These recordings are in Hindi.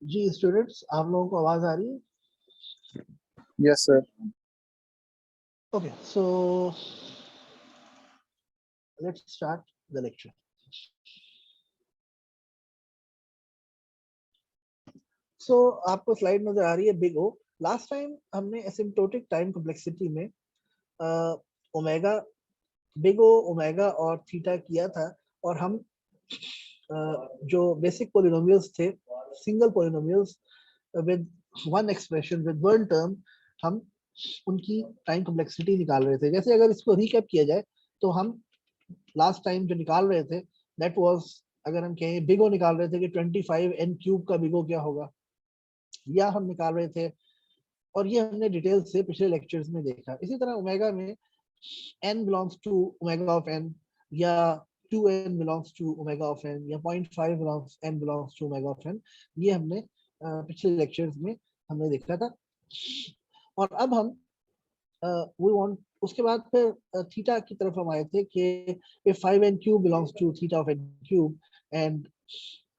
जी स्टूडेंट्स, आप लोगों को आवाज आ रही है? Yes, sir. Okay, so let's start the lecture. So आपको स्लाइड नजर आ रही है, बिग ओ। लास्ट टाइम हमने एसिम्प्टोटिक टाइम कॉम्प्लेक्सिटी में ओमेगा, बिग ओ, ओमेगा और थीटा किया था, और हम जो बेसिक पोलिनोमियल्स थे, single polynomials with one expression with one term, हम उनकी टाइम कॉम्प्लेक्सिटी निकाल रहे थे। जैसे अगर इसको रिकैप किया जाए तो हम लास्ट टाइम जो निकाल रहे थे दैट वाज, अगर हम कहें बिग ओ निकाल रहे थे कि 25 n क्यूब का बिग ओ क्या होगा, या हम निकाल रहे थे, और ये हमने डिटेल से पिछले लेक्चर्स में देखा। इसी तरह ओमेगा में n belongs to omega of n, या 2n belongs to omega of n, या 0.5 n belongs to omega of n, ये हमने पिछले लेक्चर्स में हमने देखा था। और अब हम वी वांट, उसके बाद फिर थीटा की तरफ हम आए थे कि if 5n cube belongs to theta of n cube, and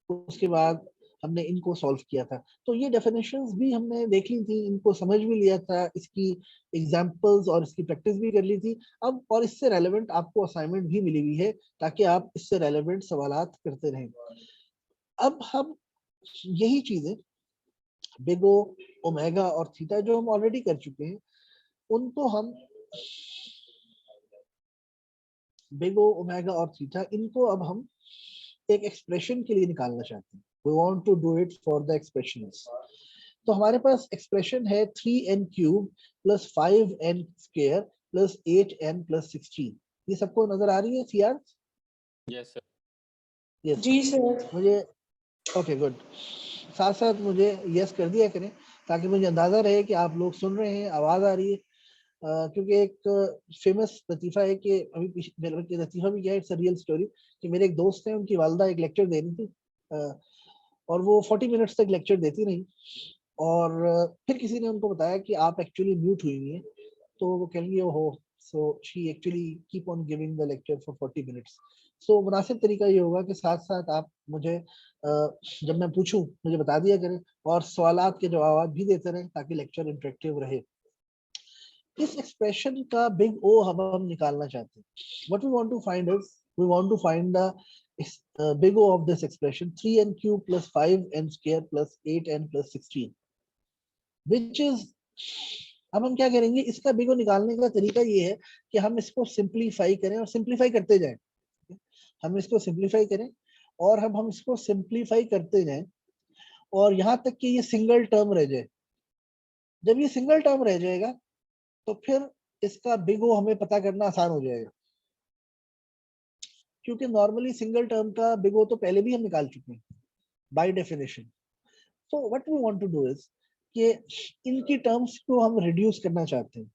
उसके बाद हमने इनको सॉल्व किया था। तो ये डेफिनेशंस भी हमने देख ली थी, इनको समझ भी लिया था, इसकी एग्जांपल्स और इसकी प्रैक्टिस भी कर ली थी। अब और इससे रेलेवेंट आपको असाइनमेंट भी मिली हुई है ताकि आप इससे रेलेवेंट सवालात करते रहें। अब हम यही चीजें बिग ओ, ओमेगा और थीटा जो हम ऑलरेडी कर चुके हैं, उनको हम बिग ओ, ओमेगा और थीटा, इनको अब हम एक एक्सप्रेशन के लिए निकालना चाहते हैं। We want to do it for the expressions. तो हमारे पास एक्सप्रेशन है 3n cube plus 5n square plus 8n plus 16। ये सबको नजर आ रही है सीआर? Yes sir. यस जी सर। मुझे ओके गुड, साथ साथ मुझे यस कर दिया करें ताकि मुझे अंदाजा रहे कि आप लोग सुन रहे हैं, आवाज आ रही है। क्योंकि एक फेमस लतीफा है कि अभी लतीफा भी क्या है, इट्स अ रियल स्टोरी, कि मेरे एक दोस्त हैं, उनकी वालदा एक लेक्चर दे रही थी, और वो 40 मिनट्स तक लेक्चर देती रही, और फिर किसी ने उनको बताया कि आप एक्चुअली म्यूट हुई हैं, तो वो कहेंगे हो, so she actually keep on giving the lecture for 40 minutes. So मुनासिब तरीका ये होगा कि साथ साथ आप मुझे जब मैं पूछूं मुझे बता दिया करें, और सवालात के जवाब भी देते रहें ताकि लेक्चर इंटरेक्टिव रहे। इस एक्सप्रेशन का बिग ओ हम निकालना चाहते हैं। What we want to find is, we want to find the big O of this expression 3n cube plus 5n square plus 8n plus 16, which is, अब हम क्या करेंगे, इसका बिग ओ निकालने का तरीका ये है कि हम इसको सिंपलीफाई करें और सिंपलीफाई करते जाएं। हम इसको सिंपलीफाई करें और हम इसको सिंपलीफाई करते जाएं, और यहां तक कि ये सिंगल टर्म रह जाए। जब ये सिंगल टर्म रह जाएगा तो फिर इसका बिग ओ हमें पता करना आसान हो जाएगा, क्योंकि नॉर्मली सिंगल टर्म का बिग ओ तो पहले भी हम निकाल चुके हैं by definition. So what we want to do is कि इनकी टर्म्स को हम रिड्यूस करना चाहते हैं।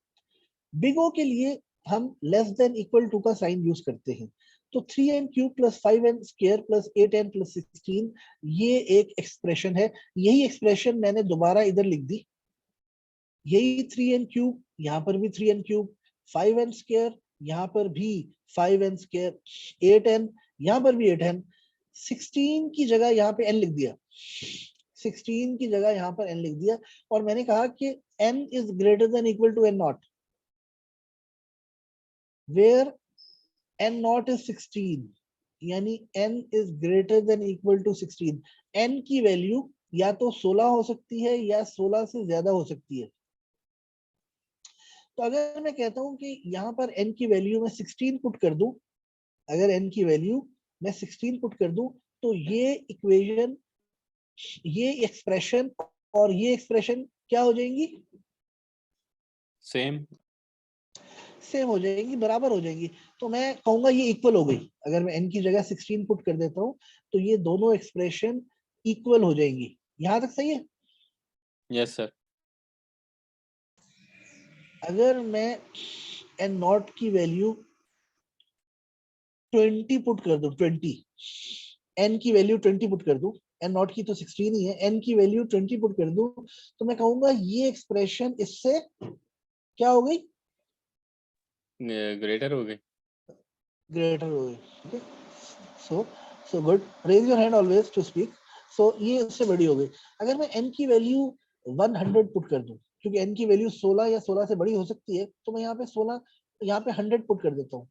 बिग ओ के लिए हम लेस देन इक्वल टू का साइन यूज करते हैं। तो 3n cube plus 5n square plus 8n plus 16, ये एक एक्सप्रेशन है। यही एक्सप्रेशन मैंने दोबारा इधर लिख दी, यही 3n क्यूब, यहाँ पर भी 3n क्यूब, 5n स्क्वायर, यहाँ पर भी 5n स्क्वायर, 8n, यहाँ पर भी 8n, 16 की जगह यहाँ पे n लिख दिया, 16 की जगह यहाँ पर n लिख दिया, और मैंने कहा कि n is greater than equal to n not, where n not is 16, यानी n is greater than equal to 16। n की वैल्यू या तो 16 हो सकती है या 16 से ज्यादा हो सकती है। तो अगर मैं कहता हूं कि यहाँ पर n की वैल्यू मैं 16 पुट कर दूं, अगर n की वैल्यू मैं 16 पुट कर दूं, तो ये इक्वेशन, ये एक्सप्रेशन और ये एक्सप्रेशन क्या हो जाएंगी? सेम हो जाएंगी, बराबर हो जाएंगी। तो मैं कहूंगा ये इक्वल हो गई। अगर मैं n की जगह 16 पुट कर देता हूं तो ये दोनों एक्सप्रेशन इक्वल हो जाएंगी। यहां तक सही है? Yes sir. अगर मैं n नॉट की वैल्यू 20 पुट कर दूं, 20, n की वैल्यू 20 पुट कर दूं, n नॉट की तो 16 ही है, n की वैल्यू 20 पुट कर दूं, तो मैं कहूंगा ये एक्सप्रेशन इससे क्या हो गई? ग्रेटर हो गई। ग्रेटर हो गई। So good, raise your hand always to speak. So ये उससे बड़ी हो गई। अगर मैं n की वैल्यू 100 पुट कर दूं, क्योंकि n की वैल्यू 16 या 16 से बड़ी हो सकती है, तो मैं यहाँ पे 16, यहाँ पे 100 पुट कर देता हूँ।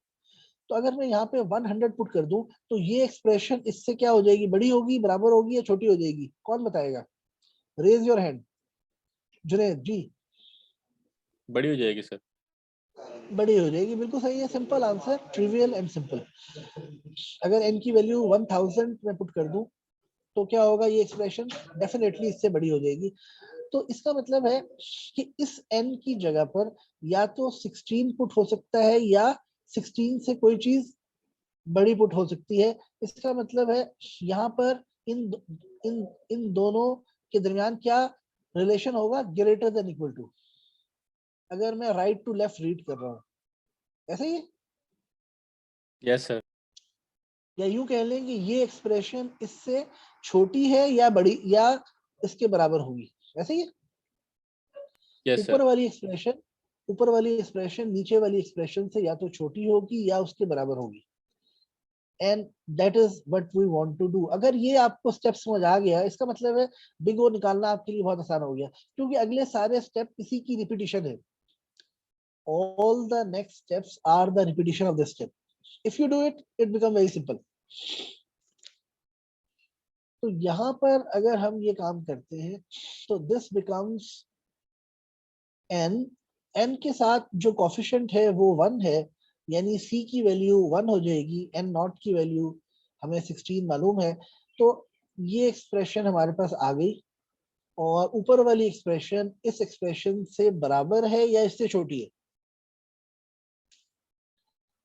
तो अगर मैं यहाँ पे 100 पुट कर दूं, तो ये एक्सप्रेशन इससे क्या हो जाएगी, बड़ी होगी, बराबर होगी या छोटी हो जाएगी? कौन बताएगा? Raise your hand. Juned ji. बड़ी हो जाएगी सर। बड़ी हो जाएगी, बिल्कुल सही है, simple answer, trivial and simple. अगर n की वैल्यू 1000 में पुट कर दूं, तो क्या होगा, ये एक्सप्रेशन डेफिनेटली इससे बड़ी हो जाएगी। तो इसका मतलब है कि इस n की जगह पर या तो 16 पुट हो सकता है, या 16 से कोई चीज बड़ी पुट हो सकती है। इसका मतलब है यहाँ पर इन इन इन दोनों के दरमियान क्या रिलेशन होगा, ग्रेटर देन इक्वल टू। अगर मैं राइट टू लेफ्ट रीड कर रहा हूँ, ऐसा ही है, यस सर। या यूं कह लें कि ये एक्सप्रेशन इससे छोटी है या बड़ी या इसके बराबर होगी, ऐसा ही है। यस ऊपर सर। वाली एक्सप्रेशन नीचे वाली एक्सप्रेशन से या तो छोटी होगी या उसके बराबर होगी। And that is what we want to do. अगर ये आपको स्टेप समझ आ गया, इसका मतलब है बिग ओ निकालना आपके लिए बहुत आसान हो गया, क्योंकि अगले सारे स्टेप इसी की रिपीटिशन है। all the next steps are the repetition of this step. If you do it, it becomes very simple. तो यहाँ पर अगर हम ये काम करते हैं, तो this becomes n, n के साथ जो कोफिशिएंट है वो 1 है, यानी c की वैल्यू 1 हो जाएगी, n नॉट की वैल्यू हमें 16 मालूम है। तो ये एक्सप्रेशन हमारे पास आ गई, और ऊपर वाली एक्सप्रेशन इस एक्सप्रेशन से बराबर है या इससे छोटी है।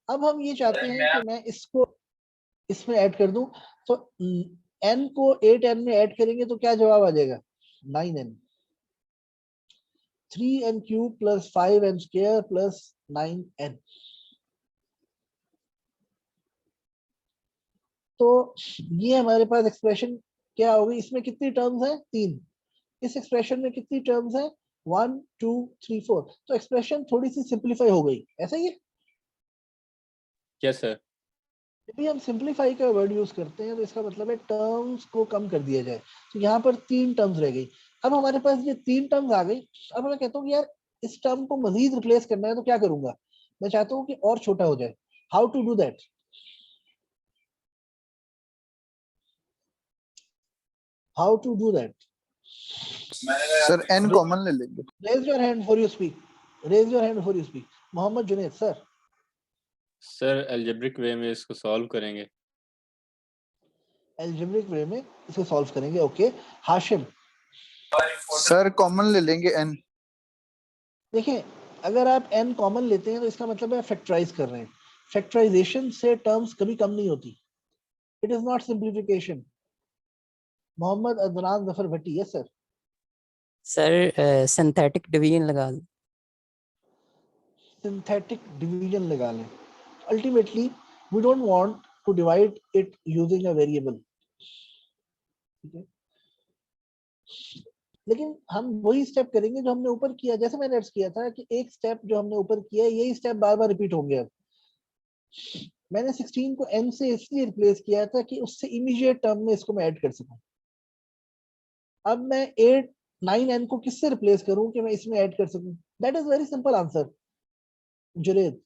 अब हम ये चाहते हैं कि मैं इसको इसमें ऐड कर दूं, तो n को 8n में ऐड करेंगे तो क्या जवाब आ जाएगा, 9n। 3n cube plus 5n square plus 9n। तो ये हमारे पास एक्सप्रेशन क्या होगी, इसमें कितनी टर्म्स हैं, 3। इस एक्सप्रेशन में कितनी टर्म्स हैं, 1 2 3 4। तो एक्सप्रेशन थोड़ी सी सिंप्लीफाई हो गई, ऐसा ही है। Yes sir. यदि हम सिंप्लीफाई का वर्ड यूज करते हैं, तो इसका मतलब है टर्म्स को कम कर दिया जाए। तो यहाँ पर 3 टर्म्स रह गई। अब हमारे पास ये 3 टर्म्स आ गई। अब मैं कहता हूँ कि यार इस टर्म को मजीद रिप्लेस करना है, तो क्या करूंगा, मैं चाहता हूँ कि और छोटा हो जाए। How to do that? How to do that? Sir n common ले लेंगे। Raise your hand for you speak. Raise your hand for you speak. Mohammad Junaid sir. Sir algebraic way में इसको सॉल्व करेंगे। एल्जेब्रिक वे में इसको सॉल्व करेंगे, ओके। हाशिम। सर कॉमन ले लेंगे n। देखिए, अगर आप n कॉमन लेते हैं, तो इसका मतलब है फैक्टराइज कर रहे हैं। फैक्टराइजेशन से टर्म्स कभी कम नहीं होती, it is not simplification. Mohammad Adnan Zafar Bhatti, yes sir. Sir synthetic division लगा लो। सिंथेटिक डिवीजन लगा लें। Ultimately we don't want to divide it using a variable, ठीक है। लेकिन हम वही स्टेप करेंगे जो हमने ऊपर किया, जैसे मैंने अर्ज किया था कि एक स्टेप जो हमने ऊपर किया, यही स्टेप बार बार रिपीट होंगे। अब मैंने 16 को n से इसलिए रिप्लेस किया था कि उससे इमीडिएट टर्म में इसको मैं ऐड कर सकूं। अब मैं 8 9n को किससे रिप्लेस करूं कि मैं इसमें ऐड कर सकूं? That is very simple answer. Jured.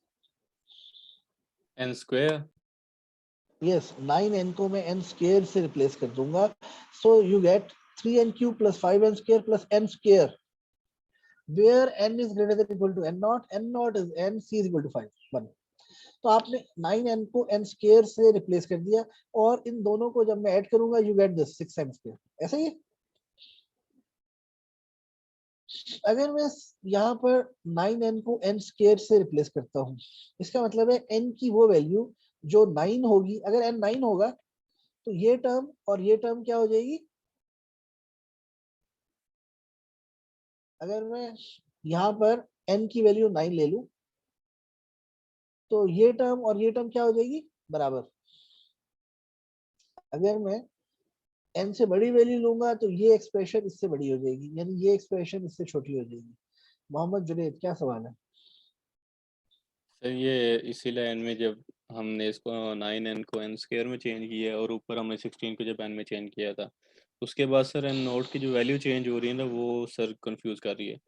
n square. Yes, 9n को मैं n स्क्वायर से रिप्लेस कर दूंगा। So you get 3n cube plus 5n square plus n square, where n is greater than equal to n naught is n, c is equal to 5 1। तो आपने 9n को n स्क्वायर से रिप्लेस कर दिया, और इन दोनों को जब मैं ऐड करूंगा, you get this 6n square, ऐसा ही। अगर मैं यहाँ पर 9n को n स्क्वायर से रिप्लेस करता हूँ, इसका मतलब है n की वो वैल्यू जो 9 होगी। अगर n 9 होगा, तो ये टर्म और ये टर्म क्या हो जाएगी? अगर मैं यहाँ पर n की वैल्यू 9 ले लूं, तो ये टर्म और ये टर्म क्या हो जाएगी, बराबर। अगर मैं n से बड़ी वैल्यू लूंगा, तो ये एक्सप्रेशन इससे बड़ी हो जाएगी, यानी ये एक्सप्रेशन इससे छोटी हो जाएगी। मोहम्मद जुनैद, क्या सवाल है? सर ये इसीलिए n में जब हमने इसको 9n को n स्क्वायर में चेंज किया है और ऊपर हमने 16 को जब n में चेंज किया था, उसके बाद सर n नोट की जो वैल्यू चेंज हो रही है ना वो सर कंफ्यूज कर रही है।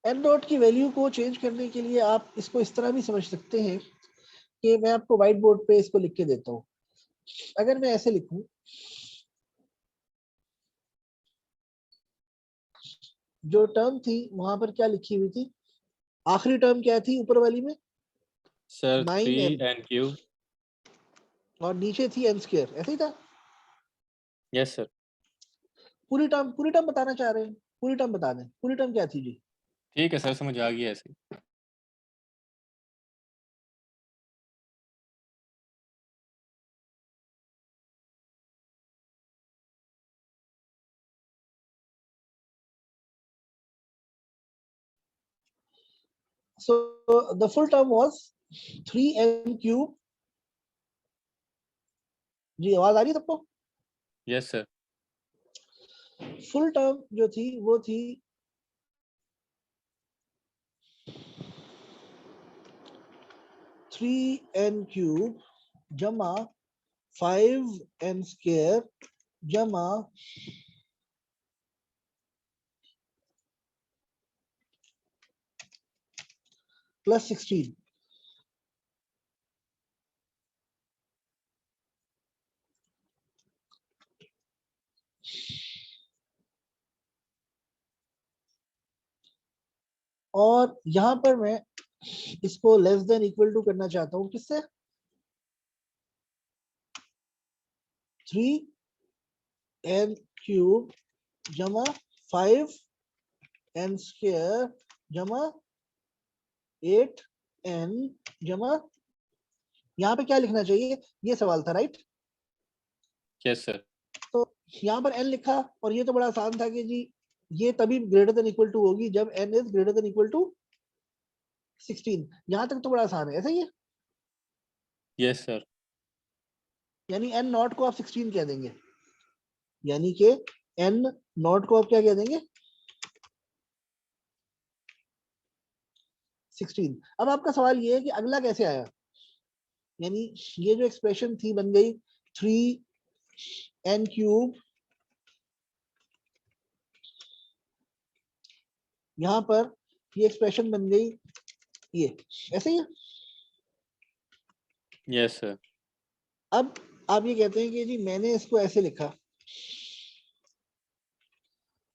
एन डॉट की वैल्यू को चेंज करने के लिए आप इसको इस तरह भी समझ सकते हैं कि मैं आपको व्हाइट बोर्ड पे इसको लिख के देता हूँ। अगर मैं ऐसे लिखूं, जो टर्म थी वहां पर क्या लिखी हुई थी, आखिरी टर्म क्या थी ऊपर वाली में, सर 9n, 3n³ और नीचे थी n स्क्वायर, ऐसे ही था। Yes sir. पूरी टर्म बताना चाह रहे हैं, पूरी टर्म बता दें, पूरी टर्म क्या थी जी। ठीक है सर, समझ आ गया ऐसे। So the full term was 3n cube। जी आवाज आ रही है सबको? Yes sir. फुल टर्म जो थी वो थी 3n क्यूब जमा 5n स्क्वायर जमा प्लस 16। और यहां पर मैं इसको लेस देन इक्वल टू करना चाहता हूं, किससे? 3n क्यूब जमा 5n स्क्वायर जमा 8n जमा, यहाँ पे क्या लिखना चाहिए ये सवाल था, राइट? Yes sir. तो यहाँ पर n लिखा, और ये तो बड़ा आसान था कि जी ये तभी ग्रेटर देन इक्वल टू होगी जब n is greater than equal to 16। यहाँ तक तो बड़ा आसान है, ऐसा ही है। Yes sir. यानी n नॉट को आप 16 कह देंगे, यानी कि n नॉट को आप क्या कह देंगे, 16। अब आपका सवाल ये है कि अगला कैसे आया, यानी ये जो एक्सप्रेशन थी बन गई 3n क्यूब, यहाँ पर ये एक्सप्रेशन बन गई ये, ऐसे ही है। Yes sir. अब आप ये कहते हैं कि जी मैंने इसको ऐसे लिखा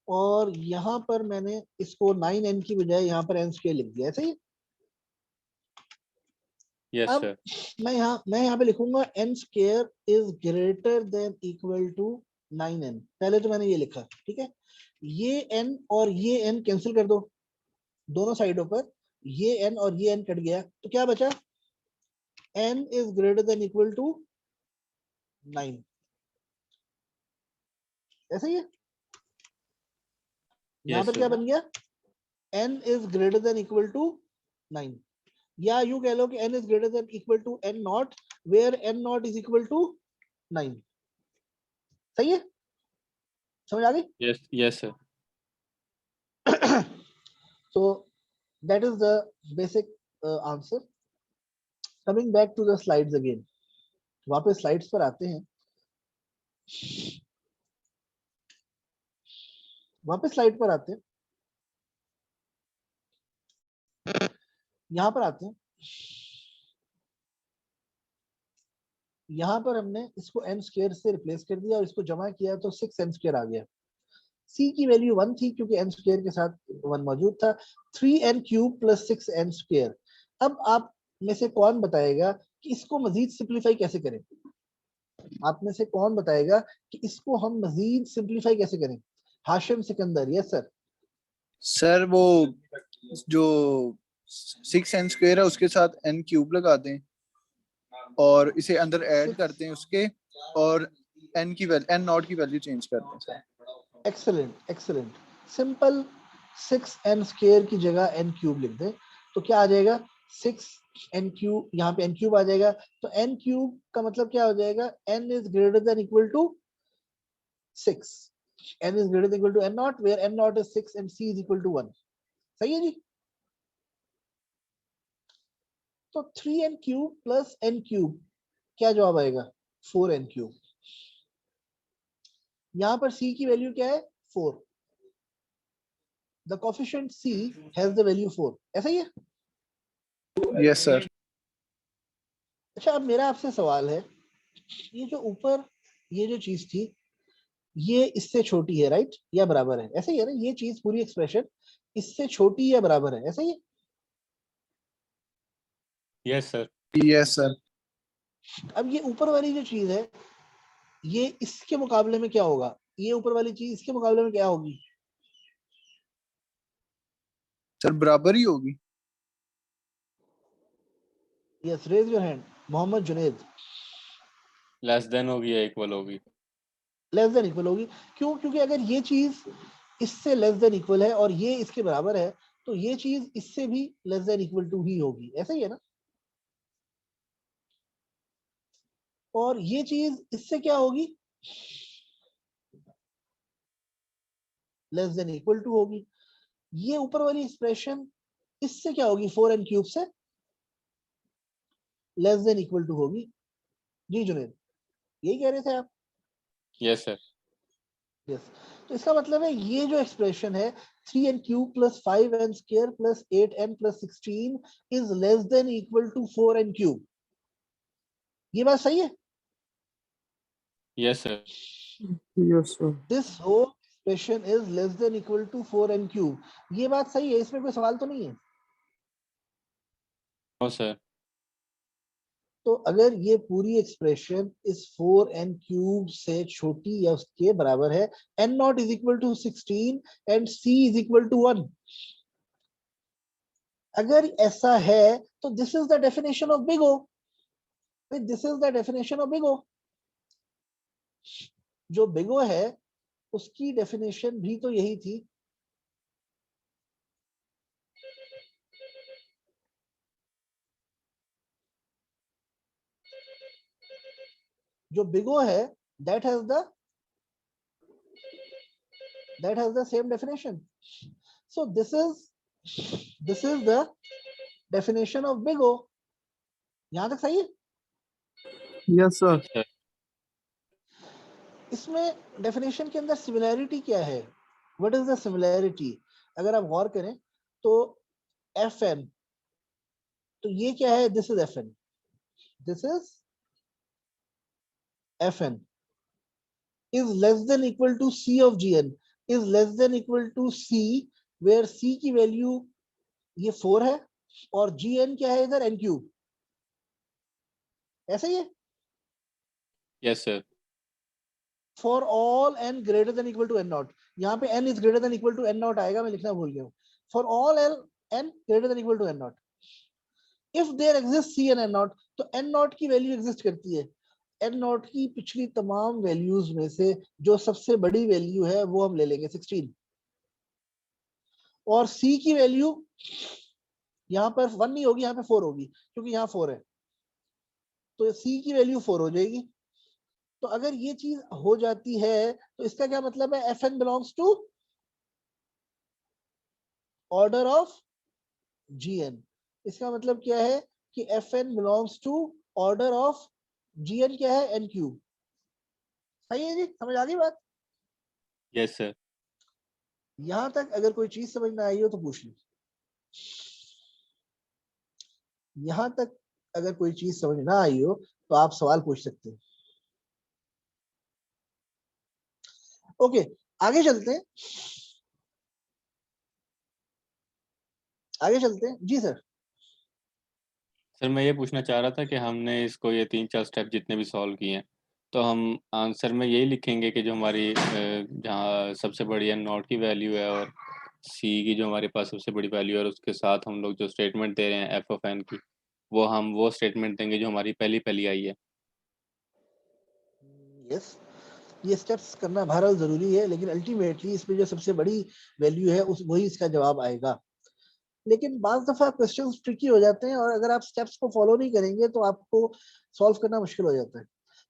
और यहाँ पर मैंने इसको 9n की बजाय यहाँ पर n स्क्वायर लिख दिया, ऐसे ही। यस अब सर। मैं यहाँ पे लिखूंगा n square is greater than equal to 9n। पहले तो मैंने ये लिखा, ठीक है। ये n और ये n कैंसिल कर दो दोनों साइडों पर, ये n और ये n कट गया, तो क्या बचा, n is greater than equal to 9, ऐसा ही है। यहाँ यस पर क्या सर। बन गया, n is greater than equal to 9, या यूं कह लो कि n is greater than equal to n not, where n not is equal to 9। सही है, समझ आ गई? Yes yes sir. So that is the basic answer. Coming back to the slides again, वापस स्लाइड्स पर आते हैं, वापस स्लाइड पर आते हैं, यहाँ पर आते हैं। यहाँ पर हमने इसको n स्क्वायर से रिप्लेस कर दिया और इसको जमा किया तो 6n स्क्वायर आ गया। c की वैल्यू 1 थी क्योंकि n स्क्वायर के साथ 1 मौजूद था। 3n cube plus 6n square. अब आप में से कौन बताएगा कि इसको मजीद सिंप्लीफाई कैसे करें? आप में से कौन बताएगा कि इसको हम मजीद सिंप्लीफाई कैसे करें? Hashim Sikandar, yes sir. Sir वो जो 6n स्क्वायर है उसके साथ n क्यूब लगा दें और इसे अंदर ऐड करते हैं उसके, और n की वैल्यू, n नॉट की वैल्यू चेंज करते हैं sir. Excellent excellent, simple 6n square की जगह n क्यूब लिख दें तो क्या आ जाएगा, 6n क्यूब, यहाँ पे n क्यूब आ जाएगा। तो n क्यूब का मतलब क्या हो जाएगा, n is greater than equal to 6, n is greater than equal to n naught, where n naught is 6 and c is equal to 1। सही है जी। तो 3n cube plus n cube क्या जवाब आएगा? 4n cube. यहां पर c की वैल्यू क्या है? 4। The coefficient c has the value 4। ऐसा ही है? Yes sir. अच्छा, अब मेरा आपसे सवाल है, ये जो ऊपर ये जो चीज थी ये इससे छोटी है, राइट, या बराबर है? ऐसा ही है ना? ये चीज पूरी एक्सप्रेशन इससे छोटी या बराबर है, ऐसा ही है? Yes sir. Yes sir. अब ये ऊपर वाली जो चीज है ये इसके मुकाबले में क्या होगा? ये ऊपर वाली चीज इसके मुकाबले में क्या होगी? सर बराबर ही होगी। Yes, raise your hand. Mohammad Junaid. Less than होगी या इक्वल होगी? लेस देन इक्वल होगी। क्यों? क्योंकि अगर ये चीज इससे लेस देन इक्वल है और ये इसके बराबर है तो ये चीज इससे भी लेस देन इक्वल टू ही होगी, ऐसा ही है ना? और ये चीज इससे क्या होगी? लेस देन इक्वल टू होगी। ये ऊपर वाली एक्सप्रेशन इससे क्या होगी? 4n क्यूब से लेस देन इक्वल टू होगी। जी जुनेद, यही कह रहे थे आप? Yes sir. यस। तो इसका मतलब है ये जो एक्सप्रेशन है 3n cube plus 5n square plus 8n plus 16 is less than equal to 4n cube. ये बात सही है? Yes sir. Yes, sir. This whole expression is less than equal to 4n cube. ये बात सही है, इसमें कोई सवाल तो नहीं है? No sir. तो अगर ये पूरी एक्सप्रेशन इस 4n क्यूब से छोटी या उसके बराबर है, n not is equal to 16 and c is equal to 1, अगर ऐसा है तो this is the definition of big O. This is the definition of big O. जो बिग ओ है उसकी डेफिनेशन भी तो यही थी। जो बिग ओ है that has the same definition. So this is the definition of big O. यहां तक सही है? Yes, sir. अच्छा। इसमें डेफिनेशन के अंदर सिमिलैरिटी क्या है? What is the similarity? अगर आप गौर करें तो Fn, तो ये क्या है? This is Fn, this is Fn is less than equal to C of Gn is less than equal to C, where C की वैल्यू ये 4 है और Gn क्या है इधर? n cube. ऐसा ही है? Yes sir. For all n greater than equal to n not, यहाँ पे n is greater than equal to n not आएगा, मैं लिखना भूल गया हूँ। For all n greater than equal to n not, if there exist c and n not, तो n नॉट की वैल्यू एग्जिस्ट करती है। n नॉट की पिछली तमाम वैल्यूज में से जो सबसे बड़ी वैल्यू है वो हम ले लेंगे 16, और c की वैल्यू यहाँ पर 1 नहीं होगी, यहाँ पे 4 होगी, क्योंकि यहाँ 4 है, तो c की वैल्यू 4 हो जाएगी। तो अगर ये चीज हो जाती है तो इसका क्या मतलब है? Fn belongs to order of Gn। इसका मतलब क्या है कि Fn belongs to order of Gn क्या है? n cube. सही है जी? समझ आ गई बात? Yes sir. यहां तक अगर कोई चीज समझ में आई हो तो पूछ ली। यहां तक अगर कोई चीज समझ ना आई हो तो आप सवाल पूछ सकते हैं। ओके, आगे चलते हैं। आगे चलते हैं जी सर। सर मैं ये पूछना चाह रहा था कि हमने इसको ये 3-4 स्टेप जितने भी सॉल्व किए हैं तो हम आंसर में यही लिखेंगे कि जो हमारी जहाँ सबसे बड़ी एन नॉट की वैल्यू है और सी की जो हमारे पास सबसे बड़ी वैल्यू है और उसके साथ हम लोग जो स्टेटमेंट दे रहे हैं एफ ऑफ एन की, वो स्टेटमेंट देंगे जो हमारी पहली पहली आई है। यस, ये स्टेप्स करना बहरहाल जरूरी है, लेकिन अल्टीमेटली इसमें जो सबसे बड़ी वैल्यू है उस वही इसका जवाब आएगा। लेकिन बाज दफा क्वेश्चंस ट्रिकी हो जाते हैं और अगर आप स्टेप्स को फॉलो नहीं करेंगे तो आपको सॉल्व करना मुश्किल हो जाता है।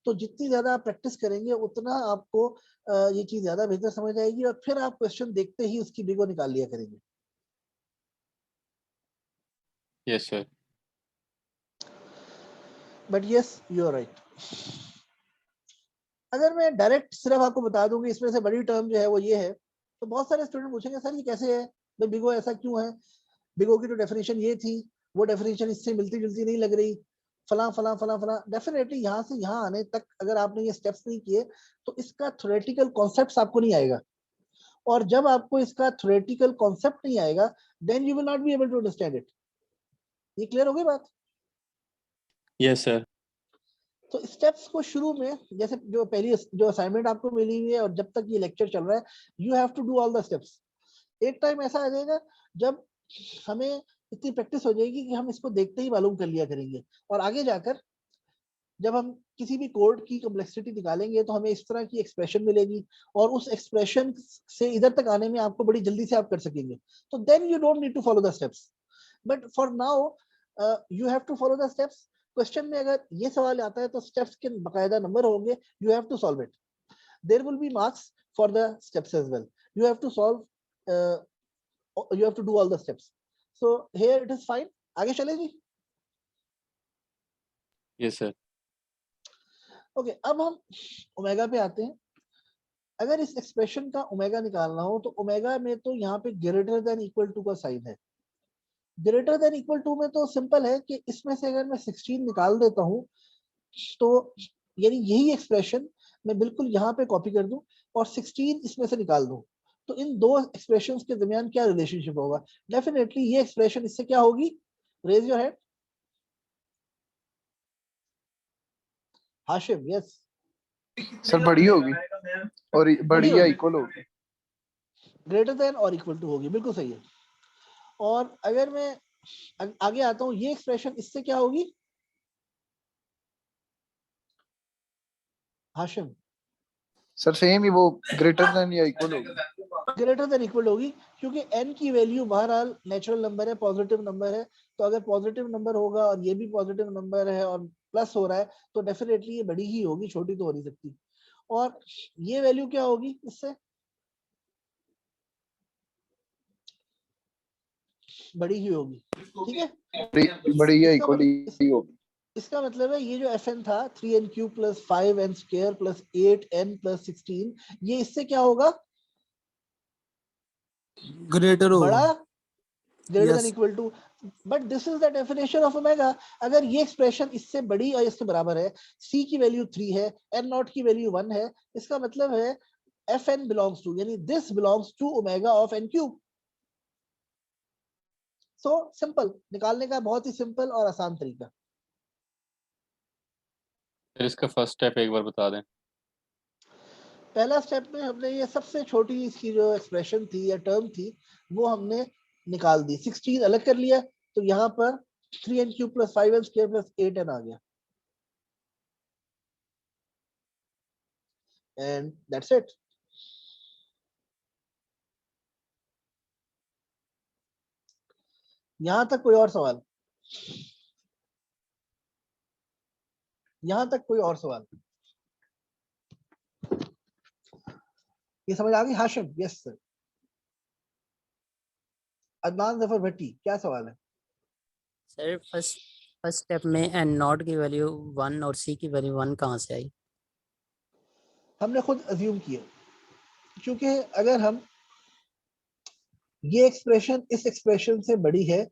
तो जितनी ज्यादा आप प्रैक्टिस करेंगे उतना आपको ये चीज ज्यादा बेहतर समझ आएगी और फिर आप क्वेश्चन देखते ही उसकी बिगो निकाल लिया करेंगे। Yes sir. But yes you are right. अगर मैं डायरेक्ट सिर्फ आपको बता दूं कि इसमें से बड़ी टर्म जो है वो ये है, तो बहुत सारे स्टूडेंट पूछेंगे सर ये कैसे है, भाई बिगो ऐसा क्यों है, बिगो की तो डेफिनेशन ये थी, वो डेफिनेशन इससे मिलती जुलती नहीं लग रही, फला फला फला फला। डेफिनेटली यहाँ से यहाँ आने तक अगर आपने ये स्टेप्स नहीं किए तो इसका थ्योरेटिकल कॉन्सेप्ट आपको नहीं आएगा, और जब आपको इसका थ्योरेटिकल कॉन्सेप्ट नहीं आएगा then you will not be able to understand it. ये क्लियर हो गई बात? Yes sir. तो स्टेप्स को शुरू में, जैसे जो पहली जो असाइनमेंट आपको मिली हुई है और जब तक ये लेक्चर चल रहा है, you have to do all the steps. एक टाइम ऐसा आ जाएगा जब हमें इतनी प्रैक्टिस हो जाएगी कि हम इसको देखते ही मालूम कर लिया करेंगे, और आगे जाकर जब हम किसी भी कोड की कॉम्प्लेक्सिटी निकालेंगे तो हमें इस तरह की एक्सप्रेशन मिलेगी, और उस एक्सप्रेशन से इधर तक आने में आपको बड़ी जल्दी से आप कर सकेंगे। तो then you don't need to follow the steps, but for now you have to follow the steps. Question में अगर ये सवाल आता है तो स्टेप्स के बकायदा नंबर होंगे, you have to solve it. There will be marks for the steps as well, you have to solve, you have to do all the steps. So here it is fine. आगे चले जी। Yes sir. ओके, अब हम ओमेगा पे आते हैं। अगर इस एक्सप्रेशन का ओमेगा निकालना हो तो ओमेगा में तो यहाँ पे ग्रेटर देन इक्वल टू का साइन है। ग्रेटर देन इक्वल टू में तो सिंपल है कि इसमें से अगर मैं 16 निकाल देता हूँ तो यानी यही एक्सप्रेशन मैं बिल्कुल यहाँ पे कॉपी कर दूं और 16 इसमें से निकाल दूं, तो इन दो एक्सप्रेशंस के दरमियान क्या रिलेशनशिप होगा? डेफिनेटली ये एक्सप्रेशन इससे क्या होगी? Raise your hand. Hashim yes. Sir बड़ी होगी और बड़ी या होगी, इक्वल होगी। ग्रेटर देन और इक्वल टू होगी, बिल्कुल सही है। और अगर मैं आगे आता हूँ, ये एक्सप्रेशन इससे क्या होगी? हाशिम सर सेम ही, वो ग्रेटर देन या इक्वल होगी। ग्रेटर देन इक्वल होगी, क्योंकि n की वैल्यू बहरहाल नेचुरल नंबर है, पॉजिटिव नंबर है, तो अगर पॉजिटिव नंबर होगा और ये भी पॉजिटिव नंबर है और प्लस हो रहा है तो डेफिनेटली ये बड़ी ही होगी, छोटी तो हो नहीं सकती। और ये वैल्यू क्या होगी इससे? बड़ी ही होगी, ठीक है। बड़ी या इसका इक्वल ही होगी। इसका मतलब है ये जो fn था 3n³ plus 5n² plus 8n plus 16, ये इससे क्या होगा? ग्रेटर होगा। बड़ा, greater than yes equal to. But this is the definition of omega. अगर ये एक्सप्रेशन इससे बड़ी और इसके बराबर है, c की वैल्यू 3 है, n0 की वैल्यू 1 है, इसका मतलब है fn बिलोंग्स टू, यानी this belongs to omega of n³। So simple, निकालने का बहुत ही सिंपल और आसान तरीका। सर इसका फर्स्ट स्टेप एक बार बता दें। पहला स्टेप में हमने ये सबसे छोटी इसकी जो एक्सप्रेशन थी या टर्म थी वो हमने निकाल दी, 16 अलग कर लिया, तो यहाँ पर 3n³ plus 5n² plus 8n आ गया, एंड दैट्स इट। यहां तक कोई और सवाल? यहां तक कोई और सवाल? ये समझ आ गई हाशिम? Yes sir. अदनान जफर भट्टी, क्या सवाल है? सर फर्स्ट स्टेप में एन नॉट की वैल्यू 1 और सी की वैल्यू 1 कहाँ से आई? हमने खुद अज्यूम किया, क्योंकि अगर हम ये एक्सप्रेशन इस एक्सप्रेशन से बड़ी है,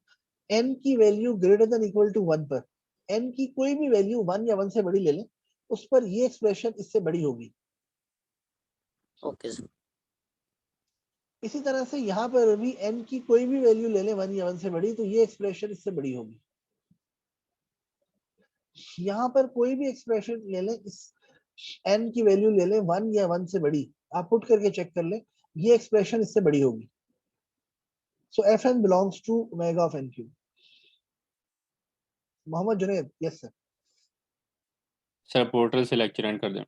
n की value greater than equal to 1 पर, n की कोई भी वैल्यू 1 या 1 से बड़ी ले लें, उस पर ये एक्सप्रेशन इससे बड़ी होगी। Okay sir. इसी तरह से यहाँ पर भी n की कोई भी वैल्यू ले लें 1 या 1 से बड़ी, तो ये एक्सप्रेशन इससे बड़ी होगी। यहाँ पर कोई भी एक्सप्रेशन ले लें, इस n की वैल्यू ले लें 1 या 1 से बड़ी, आप पुट करके चेक कर लें, ये एक्सप्रेशन इससे बड़ी होगी। So fn belongs to omega of n³। Mohammad Junaid yes sir. Sir portal से लेक्चर एंड कर दें।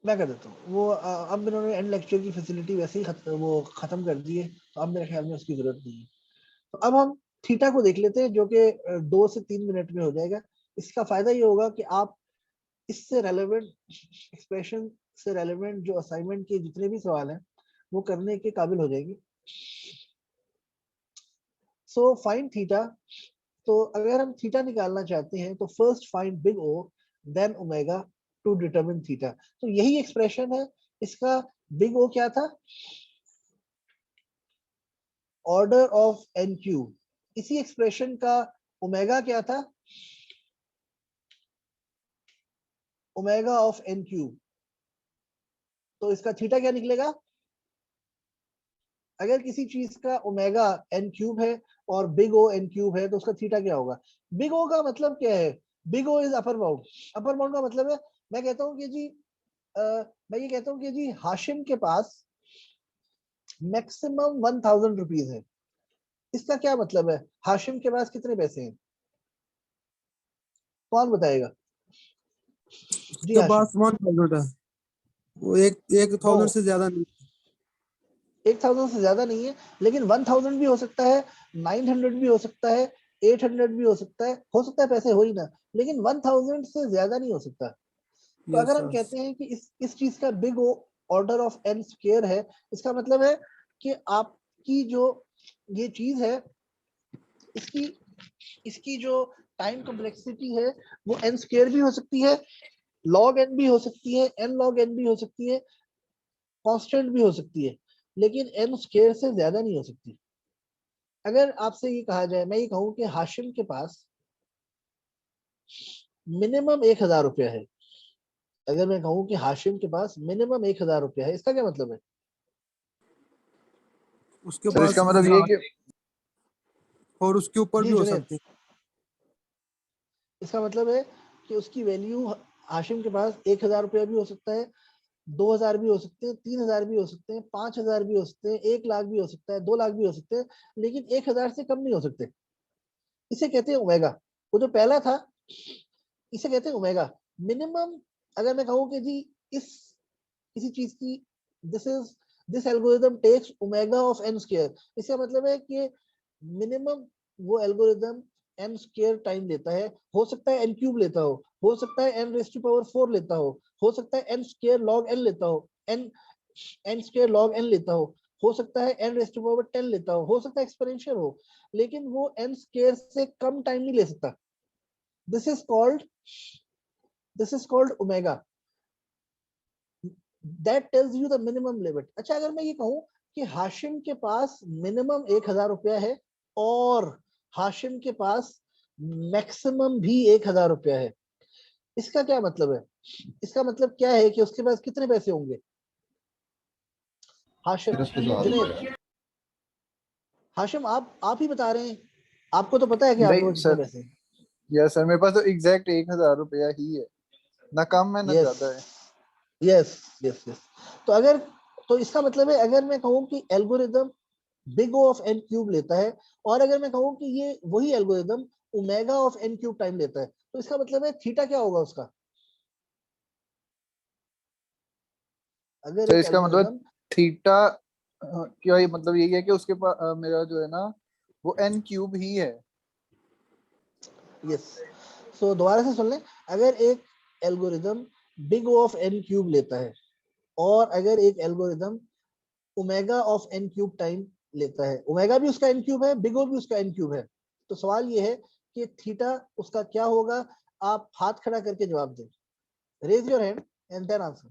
मैं कर देता हूँ वो, अब इन्होंने एंड लेक्चर की फैसिलिटी वैसे ही वो खत्म कर दी है, तो अब मेरे ख्याल में उसकी जरूरत नहीं है। तो अब हम थीटा को देख लेते हैं, जो कि 2 से 3 मिनट में हो जाएगा। इसका फायदा ये होगा कि आप इससे रेलेवेंट एक्सप्रेशन से रेलेवेंट जो असाइनमेंट के जितने भी सवाल हैं वो करने के काबिल हो जाएंगे। सो फाइंड थीटा तो अगर हम थीटा निकालना चाहते हैं तो first find big O then omega to determine theta. तो यही एक्सप्रेशन है इसका। बिग ओ क्या था? Order of n cube. इसी एक्सप्रेशन का ओमेगा क्या था? Omega of n cube. तो इसका थीटा क्या निकलेगा? अगर किसी चीज का ओमेगा एन क्यूब है और बिग ओ एन क्यूब है तो उसका थीटा क्या होगा? बिग ओ का मतलब क्या है? Big O is upper bound. Upper bound का मतलब है, मैं कहता हूं कि जी मैं ये कहता हूं कि जी हाशिम के पास मैक्सिमम 1000 रुपीज है। इसका क्या मतलब है? हाशिम के पास कितने पैसे हैं? कौन बताएगा? जी उसके हाशिम। पास 1000 है, वो एक 1000 नो, से ज्यादा नहीं। 1000 से ज्यादा नहीं है, लेकिन 1000 भी हो सकता है, 900 भी हो सकता है, 800 भी हो सकता है पैसे हो ही ना, लेकिन 1000 से ज्यादा नहीं हो सकता। तो यस अगर हम सर। कहते हैं कि इस चीज का big order of n square है, इसका मतलब है कि आपकी जो ये चीज है, इसकी इसकी जो टाइम कॉम्प्लेक्सिटी है वो एन स्क्वायर भी हो सकती है, लॉग एन भी हो सकती है, एन लॉग एन भी हो सकती है, कांस्टेंट भी हो सकती है, लेकिन एन स्क्वायर से ज्यादा नहीं हो सकती। अगर आपसे ये कहा जाए, मैं ये कहूं कि हाशिम के पास मिनिमम 1000 रुपया है, अगर मैं कहूं कि हाशिम के पास मिनिमम 1000 रुपया है, इसका क्या मतलब है? उसके सर पास इसका मतलब ये है कि और उसके ऊपर जी भी हो जुनेद, सकते हैं। इसका मतलब है कि उसकी वैल्यू, हाशिम के पास 1000 रुपया भी हो सकता है, 2000 भी हो सकते हैं, 3000 भी हो सकते हैं, 5000 भी हो सकते हैं, 1 लाख भी हो सकता है, 2 लाख भी हो सकते हैं, लेकिन 1000 से कम नहीं हो सकते। इसे कहते हैं ओमेगा। वो जो पहला था इसे कहते हैं ओमेगा मिनिमम। अगर मैं कहूँ कि जी इस किसी चीज की this algorithm takes omega of n square, इसका मतलब है कि मिनिमम वो एल्गोरिथम एन स्क्वायर टाइम लेता है। हो सकता है एन क्यूब लेता हो सकता है एन रेज़ टू पावर 4 लेता हो सकता है एन स्क्वायर लॉग एन लेता एन स्क्वायर लॉग एन लेता हो सकता है एन रेज़ टू पावर 10 लेता हो सकता है एक्सपोनेंशियल हो, लेकिन वो एन स्क्वायर से कम टाइम नहीं ले सकता। This is called omega. That tells you the minimum limit. अच्छा, अगर मैं ये कहूं कि हाशिम के पास मिनिमम 1000 रुपया है और हाशिम के पास मैक्सिमम भी 1000 रुपया है, इसका क्या मतलब है? इसका मतलब क्या है कि उसके पास कितने पैसे होंगे? हाशिम, जुनेद, हाशिम आप ही बता रहे हैं, आपको तो पता है कि आपके नहीं पास कितने सर, पैसे हैं। यस सर, मेरे पास तो एग्जैक्ट 1000 रुपया ही है, ना कम है ना यस ज्यादा है। Yes yes yes. तो इसका मतलब है, अगर मैं कहूं कि algorithm big O of n cube लेता है, और अगर मैं कहूं कि ये वही algorithm omega of n cube time लेता है, तो इसका मतलब है थीटा क्या होगा उसका? अगर सर एक इसका मतलब एल्गोरिदम, थीटा क्या, ये मतलब यही है कि उसके पास मेरा जो है ना वो एन क्यूब ही है। यस, सो दोबारा से सुन लें, अगर एक algorithm big O of n cube लेता है और अगर एक algorithm omega of n cube time लेता है, ओमेगा भी उसका एन क्यूब है, बिग O भी उसका एन क्यूब है, तो सवाल ये है कि थीटा उसका क्या होगा? आप हाथ खड़ा करके जवाब दें। Raise your hand and then answer.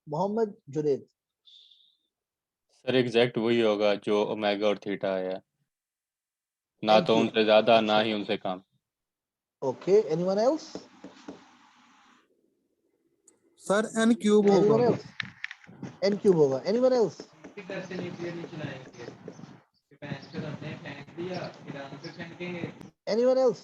Mohammad Junaid. Sir exact वही होगा जो ओमेगा और थीटा है, ना एन तो क्यूब। उनसे ज़्यादा ना अच्छा, ही उनसे कम। Okay, anyone else? Sir n cube होगा। Anyone else? एन क्यूब होगा। Anyone else? Anyone else?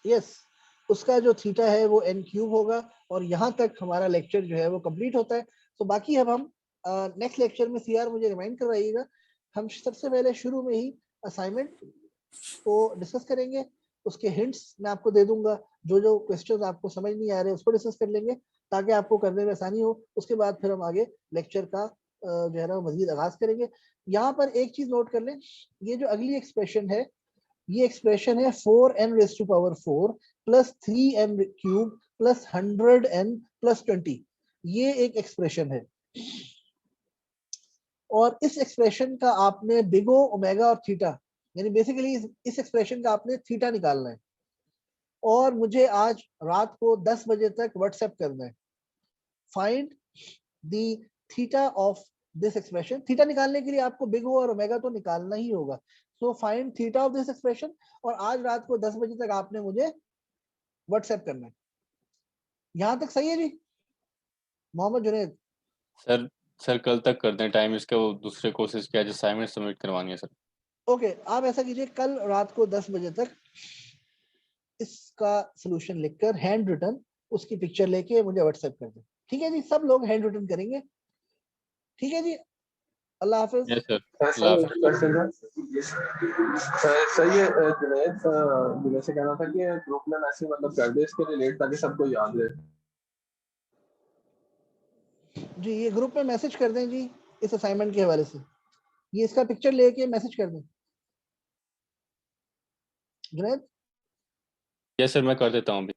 Yes, उसका जो थीटा है वो एन क्यूब होगा। और यहाँ तक हमारा लेक्चर जो है वो कंप्लीट होता है। तो बाकी अब हम नेक्स्ट लेक्चर में सीआर मुझे रिमाइंड करवाइएगा, हम सबसे पहले शुरू में ही असाइनमेंट को डिस्कस करेंगे, उसके हिंट्स मैं आपको दे दूंगा, जो जो क्वेश्चंस आपको समझ नहीं आ रहे उसको डिस्कस कर लेंगे ताकि आपको करने में आसानी हो। उसके बाद फिर हम आगे लेक्चर का जो है ना मजीद आगाज करेंगे। यहाँ पर एक चीज नोट कर लें, ये जो अगली एक्सप्रेशन है, ये एक्सप्रेशन है 4n raise to power 4 plus 3n cube plus 100n plus 20। ये एक एक्सप्रेशन है। और इस एक्सप्रेशन का आपने बिग ओ, ओमेगा और थीटा, यानी बेसिकली इस एक्सप्रेशन का आपने थीटा निकालना है और मुझे आज रात को 10 बजे तक व्हाट्सएप करना है। Find the theta of this expression. Theta निकालने के लिए आपको बिग ओ और ओमेगा तो निकालना ही होगा। So find theta of this expression और आज रात को 10 बजे तक आपने मुझे व्हाट्सएप करना है। यहां तक सही है जी मोहम्मद जुनैद? सर कल तक कर दें टाइम इसका, वो दूसरे कोर्सेज की आज असाइनमेंट सबमिट करवानी है सर। ओके, आप ऐसा कीजिए, कल रात को 10 बजे तक इसका सॉल्यूशन लिखकर हैंड रिटन उसकी पिक्चर लेके मुझे व्हाट्सएप कर दें। ठीक है जी, सब लोग हैंड रिटन करेंगे। ठीक है जी, अल्लाह हाफिज। Yes sir. सही है जुनैद, जुनैद से कहना था कि ग्रुप में मैसेज मतलब कर दे इसके रिलेट ताकि सबको याद रहे। जी ये ग्रुप में मैसेज कर दें जी इस असाइनमेंट के हवाले से, ये इसका पिक्चर लेके मैसेज कर दें। जुनैद यस सर, मैं कर देता हूँ अभी।